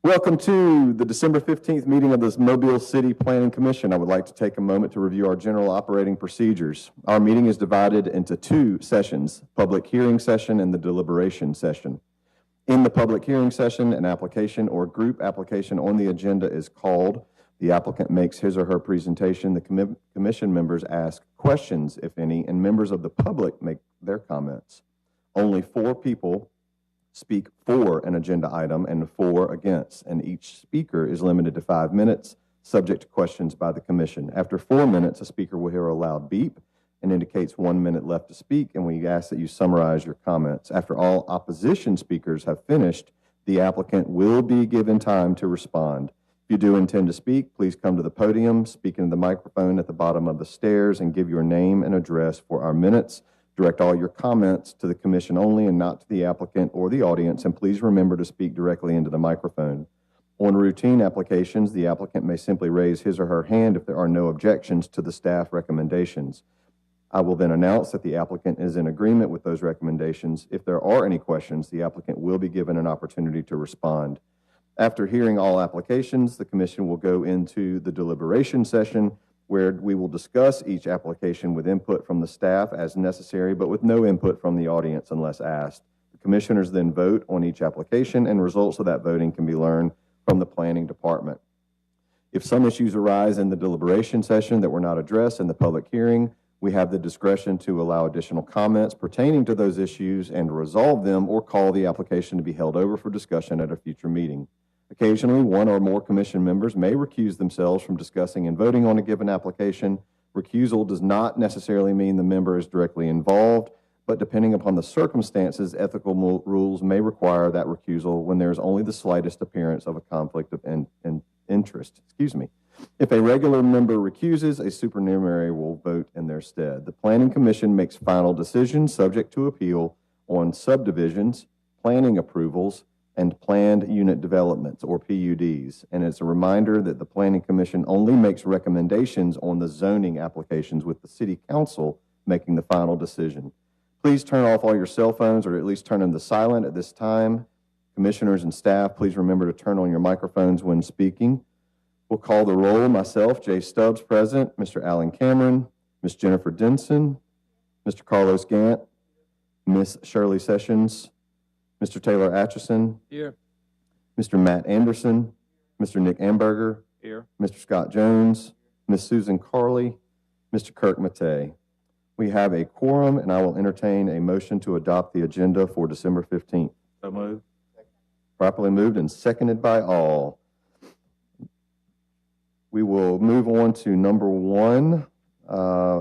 Welcome to the December 15th meeting of the Mobile City Planning Commission. I would like to take a moment to review our general operating procedures. Our meeting is divided into two sessions, public hearing session and the deliberation session. In the public hearing session, an application or group application on the agenda is called. The applicant makes his or her presentation. The commission members ask questions, if any, and members of the public make their comments. Only 4 people speak for an agenda item and 4 against, and each speaker is limited to 5 minutes, subject to questions by the commission. After 4 minutes, a speaker will hear a loud beep and indicates 1 minute left to speak, and we ask that you summarize your comments. After all opposition speakers have finished, the applicant will be given time to respond. If you do intend to speak, please come to the podium, speak into the microphone at the bottom of the stairs, and give your name and address for our minutes. Direct all your comments to the commission only and not to the applicant or the audience, and please remember to speak directly into the microphone. On routine applications, the applicant may simply raise his or her hand if there are no objections to the staff recommendations. I will then announce that the applicant is in agreement with those recommendations. If there are any questions, the applicant will be given an opportunity to respond. After hearing all applications, the commission will go into the deliberation session, where we will discuss each application with input from the staff as necessary, but with no input from the audience unless asked. The commissioners then vote on each application, and results of that voting can be learned from the planning department. If some issues arise in the deliberation session that were not addressed in the public hearing, we have the discretion to allow additional comments pertaining to those issues and resolve them, or call the application to be held over for discussion at a future meeting. Occasionally, 1 or more commission members may recuse themselves from discussing and voting on a given application. Recusal does not necessarily mean the member is directly involved, but depending upon the circumstances, ethical rules may require that recusal when there is only the slightest appearance of a conflict of interest. If a regular member recuses, a supernumerary will vote in their stead. The Planning Commission makes final decisions subject to appeal on subdivisions, planning approvals, and planned unit developments, or PUDs. And it's a reminder that the Planning Commission only makes recommendations on the zoning applications, with the City Council making the final decision. Please turn off all your cell phones, or at least turn them to silent at this time. Commissioners and staff, please remember to turn on your microphones when speaking. We'll call the roll. Myself, Jay Stubbs, present. Mr. Alan Cameron, Ms. Jennifer Denson, Mr. Carlos Gant, Ms. Shirley Sessions, Mr. Taylor Atchison. Here. Mr. Matt Anderson. Mr. Nick Amberger. Here. Mr. Scott Jones. Ms. Susan Carley. Mr. Kirk Matei. We have a quorum, and I will entertain a motion to adopt the agenda for December 15th. So moved. Properly moved and seconded by all. We will move on to number 1.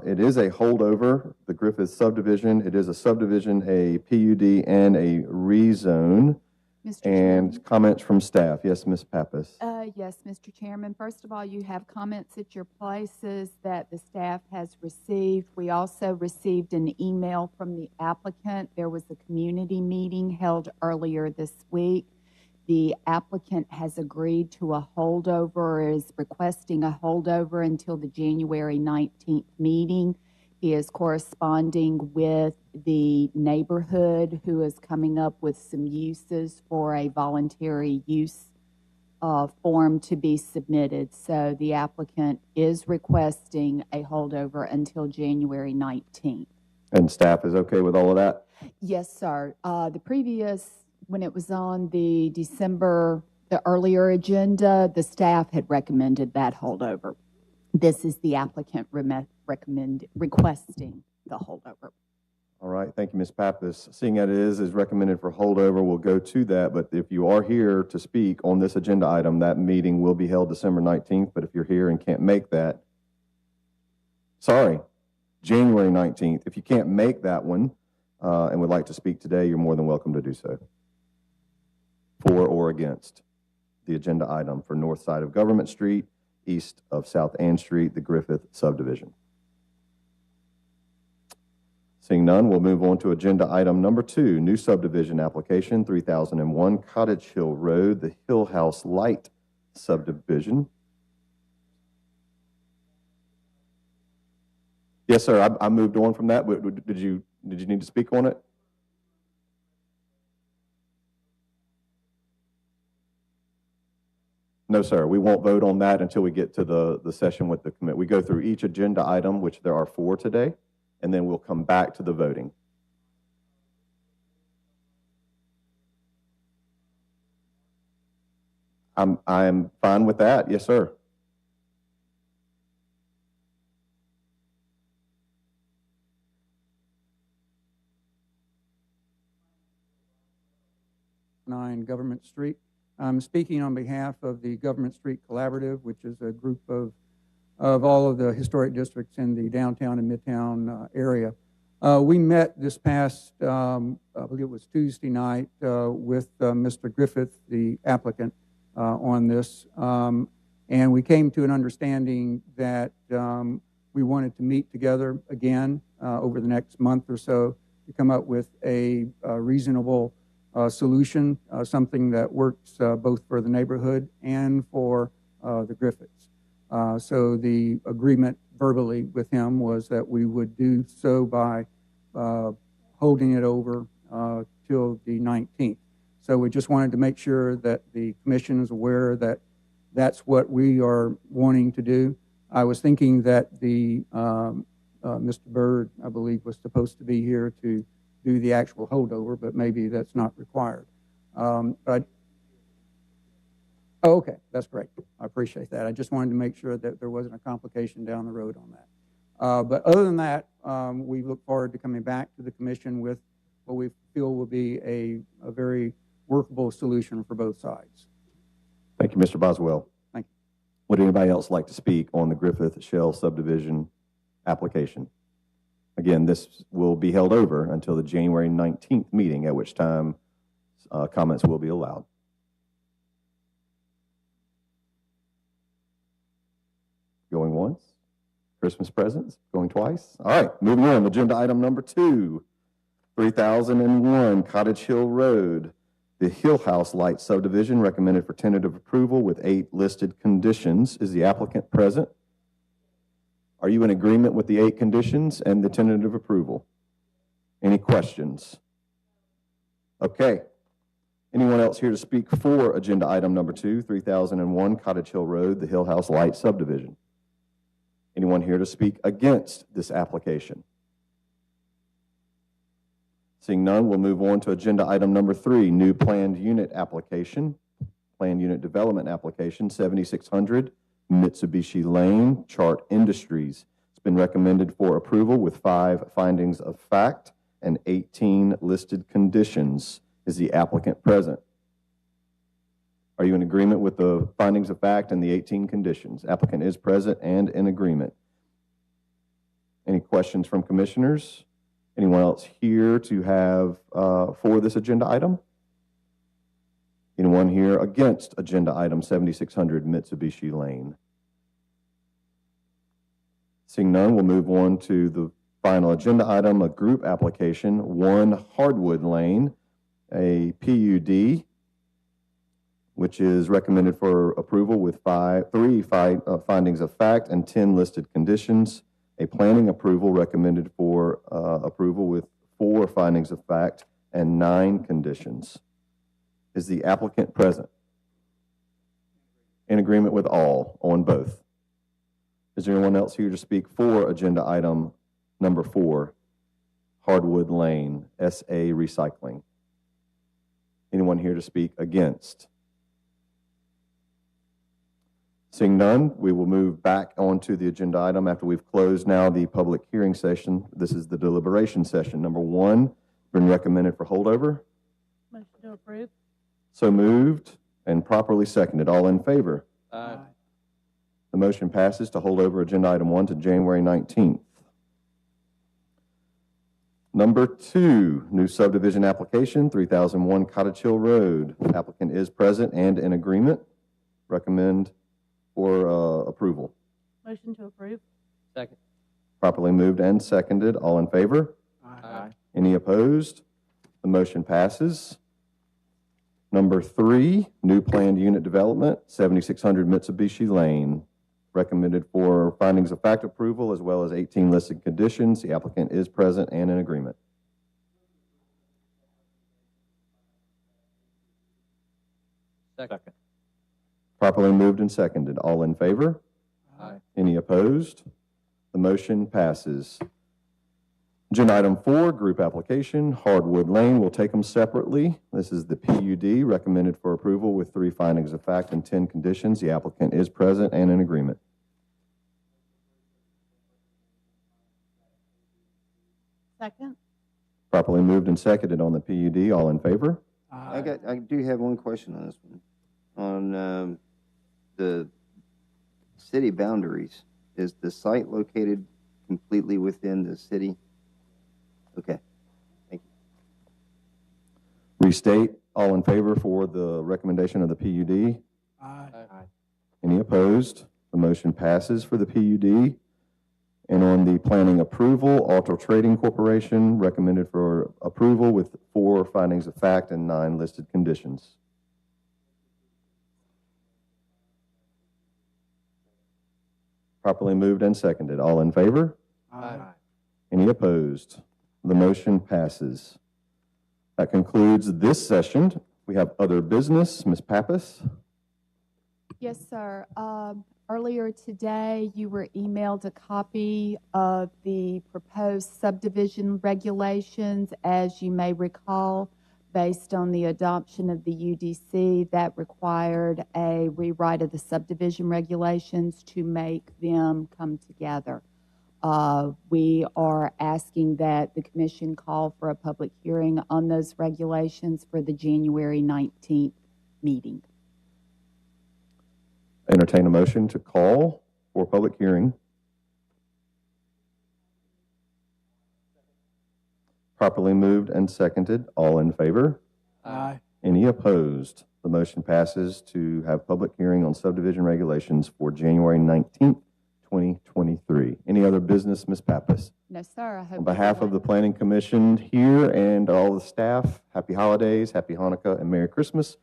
It is a holdover, the Griffith subdivision. It is a subdivision, a PUD, and a rezone. Mr. And Chairman? comments from staff. Yes, Ms. Pappas. Yes, Mr. Chairman. First of all, you have comments at your places that the staff has received. We also received an email from the applicant. There was a community meeting held earlier this week. The applicant has agreed to a holdover, or is requesting a holdover until the January 19th meeting. He is corresponding with the neighborhood, who is coming up with some uses for a voluntary use form to be submitted. So the applicant is requesting a holdover until January 19th. And staff is okay with all of that? Yes, sir. The previous, when it was on the earlier agenda, the staff had recommended that holdover. This is the applicant requesting the holdover. All right, thank you, Ms. Pappas. Seeing that it is recommended for holdover, we'll go to that. But if you are here to speak on this agenda item, that meeting will be held December 19th. But if you're here and can't make that, January 19th. If you can't make that one and would like to speak today, you're more than welcome to do so. For or against the agenda item for north side of Government Street, east of South Ann Street, the Griffith subdivision. Seeing none, we'll move on to agenda item number 2, new subdivision application, 3001 Cottage Hill Road, the Hill House Light subdivision. Yes, sir, I moved on from that. Did you need to speak on it? No, sir. We won't vote on that until we get to the session with the committee. We go through each agenda item, which there are 4 today, and then we'll come back to the voting. I'm fine with that. Yes, sir. Government Street. I'm speaking on behalf of the Government Street Collaborative, which is a group of all of the historic districts in the downtown and midtown area. We met this past, I believe it was Tuesday night, with Mr. Griffith, the applicant, on this. And we came to an understanding that we wanted to meet together again over the next month or so to come up with a reasonable solution, something that works both for the neighborhood and for the Griffiths. So the agreement verbally with him was that we would do so by holding it over till the 19th. So we just wanted to make sure that the commission is aware that that's what we are wanting to do. I was thinking that the Mr. Byrd, I believe, was supposed to be here to do the actual holdover, but maybe that's not required. Oh, okay, that's great. I appreciate that. I just wanted to make sure that there wasn't a complication down the road on that. But other than that, we look forward to coming back to the commission with what we feel will be a very workable solution for both sides. Thank you, Mr. Boswell. Thank you. Would anybody else like to speak on the Griffith Shell subdivision application? Again, this will be held over until the January 19th meeting, at which time comments will be allowed. Going once. Christmas presents. Going twice. All right, moving on. Agenda item number 2, 3001 Cottage Hill Road. The Hill House Light subdivision recommended for tentative approval with 8 listed conditions. Is the applicant present? Are you in agreement with the 8 conditions and the tentative approval? Any questions? Okay. Anyone else here to speak for agenda item number 2, 3001 Cottage Hill Road, the Hill House Light subdivision? Anyone here to speak against this application? Seeing none, we'll move on to agenda item number 3, new planned unit application, planned unit development application, 7600 Mitsubishi Lane, Chart Industries. It's been recommended for approval with 5 findings of fact and 18 listed conditions. Is the applicant present? Are you in agreement with the findings of fact and the 18 conditions? Applicant is present and in agreement. Any questions from commissioners? Anyone else here to have for this agenda item? Anyone here against agenda item 7600 Mitsubishi Lane? Seeing none, we'll move on to the final agenda item, a group application, 1 Hardwood Lane, a PUD, which is recommended for approval with 3 findings of fact and 10 listed conditions. A planning approval recommended for approval with 4 findings of fact and 9 conditions. Is the applicant present? In agreement with all on both. Is there anyone else here to speak for agenda item number 4, Hardwood Lane, SA Recycling? Anyone here to speak against? Seeing none, we will move back onto the agenda item after we've closed now the public hearing session. This is the deliberation session. Number 1, been recommended for holdover. Motion to approve. So moved and properly seconded. All in favor? Aye. The motion passes to hold over agenda item 1 to January 19th. Number 2, new subdivision application, 3001 Cottage Hill Road. Applicant is present and in agreement. Recommend for approval. Motion to approve. Second. Properly moved and seconded. All in favor? Aye. Any opposed? The motion passes. Number 3, new planned unit development, 7600 Mitsubishi Lane. Recommended for findings of fact approval as well as 18 listed conditions. The applicant is present and in agreement. Second. Properly moved and seconded. All in favor? Aye. Any opposed? The motion passes. Agenda item 4, group application, Hardwood Lane. We'll take them separately. This is the PUD recommended for approval with 3 findings of fact and 10 conditions. The applicant is present and in agreement. Second. Properly moved and seconded on the PUD. All in favor? I do have one question on this one. On the city boundaries, is the site located completely within the city? Okay. Restate. All in favor for the recommendation of the PUD? Aye. Any opposed? The motion passes for the PUD. And on the planning approval, Alto Trading Corporation recommended for approval with 4 findings of fact and 9 listed conditions. Properly moved and seconded. All in favor? Aye. Any opposed? The motion passes. That concludes this session. We have other business. Ms. Pappas? Yes, sir. Earlier today, you were emailed a copy of the proposed subdivision regulations. As you may recall, based on the adoption of the UDC, that required a rewrite of the subdivision regulations to make them come together. We are asking that the commission call for a public hearing on those regulations for the January 19th meeting. Entertain a motion to call for public hearing. Properly moved and seconded. All in favor? Aye. Any opposed? The motion passes to have public hearing on subdivision regulations for January 19th, 2023. Any other business, Ms. Pappas? No, sir. I hope On behalf of everyone- the Planning Commission here and all the staff, happy holidays, happy Hanukkah, and Merry Christmas.